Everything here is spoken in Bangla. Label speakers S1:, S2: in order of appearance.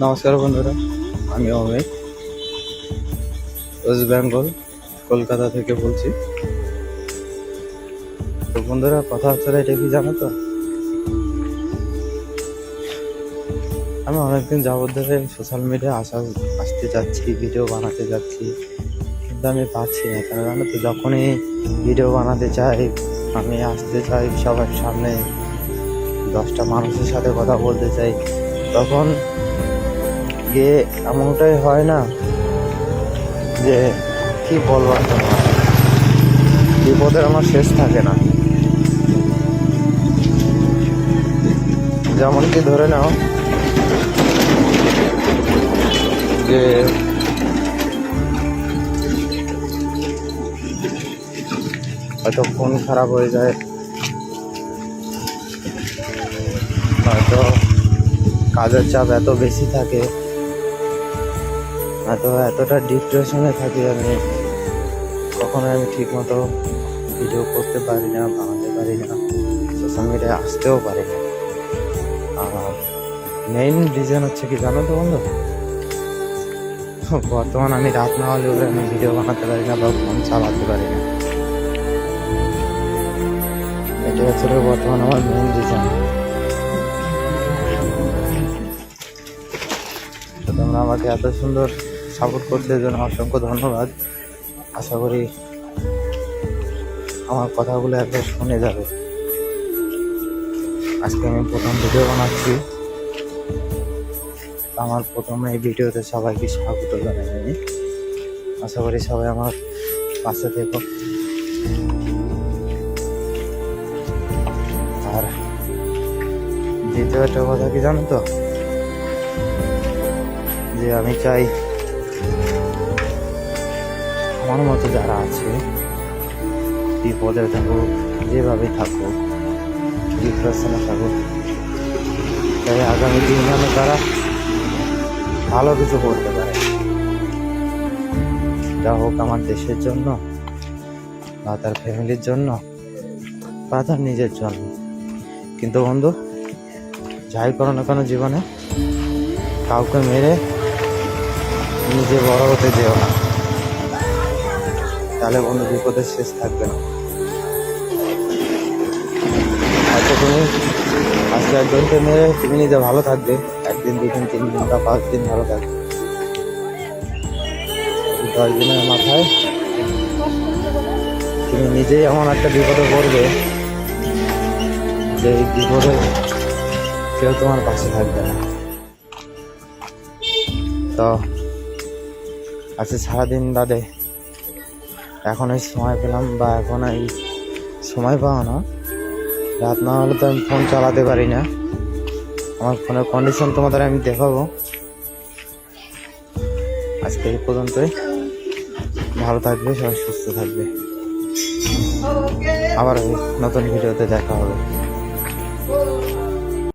S1: নমস্কার বন্ধুরা, আমি অমিত, ওয়েস্ট বেঙ্গল কলকাতা থেকে বলছি। তো বন্ধুরা, কথা হচ্ছে এটা কি জানো তো, আমি অনেকদিন যাবত ধরে সোশ্যাল মিডিয়া আসতে যাচ্ছি, ভিডিও বানাতে যাচ্ছি, কিন্তু আমি পাচ্ছি না। কেন জানো তো, যখনই ভিডিও বানাতে চাই, আমি আসতে চাই সবার সামনে, 10টা মানুষের সাথে কথা বলতে চাই, তখন গিয়ে এমনটাই হয় না যে কি বলবো, বিপদের আমার শেষ থাকে না। যেমন কি ধরে নাও যে হয়তো ফোন খারাপ হয়ে যায়, হয়তো কাজের চাপ এত বেশি থাকে, হয়তো এতটা ডিপ্রেশনে থাকি আমি, কখনো আমি ঠিক মতো ভিডিও করতে পারি না, বানাতে পারি না, সোশ্যাল মিডিয়ায় আসতেও পারি না। আর মেইন রিজন হচ্ছে কি জানো তো বন্ধু, বর্তমান আমি রাত না হলে আমি ভিডিও বানাতে পারি না বা ফোন চালাতে পারি না। এটা হচ্ছে বর্তমান আমার মেইন রিজন। তো তোমরা আমাকে এত সুন্দর সাপোর্ট করতে জন্য অসংখ্য ধন্যবাদ। আশা করি আমার কথাগুলো একবার শুনে যাবে। আজকে আমি প্রথম ভিডিও বানাচ্ছি, আমার প্রথম এই ভিডিওতে সবাইকে স্বাগত জানাই আমি। আশা করি সবাই আমার পাশে থেকো। আর দ্বিতীয় একটা কথা কি জানো তো, যে আমি চাই আমার মতো যারা আছে, বিপদে থাকুক, যেভাবে থাকুক, ডিপ্রেশনে থাকুক, তাই আগামী দিন যেন তারা ভালো কিছু করতে পারে, যা হোক আমার দেশের জন্য বা তার ফ্যামিলির জন্য বা তার নিজের জন্য। কিন্তু বন্ধু, যাই করো না কেন জীবনে, কাউকে মেরে নিজে বড় হতে যেও না, তাহলে বন্ধু বিপদের শেষ থাকবে না। হয়তো তুমি আজকে একজনকে মেরে তুমি নিজে ভালো থাকবে, 1 দিন 2 দিন 3 দিন বা 5 দিন ভালো থাকবে, 10 দিনের মাথায় তুমি নিজেই এমন একটা বিপদে পড়বে যে এই বিপদে কেউ তোমার পাশে থাকবে না। তো আজকে সারাদিন বাদে এখন এই সময় পেলাম, বা এখন এই সময় পাওয়া না, রাত না হলে তো আমি ফোন চালাতে পারি না। আমার ফোনের কন্ডিশন তোমাদের আমি দেখাবো। আজকে এই পর্যন্তই, ভালো থাকবে, সবাই সুস্থ থাকবে, আবার নতুন ভিডিওতে দেখা হবে।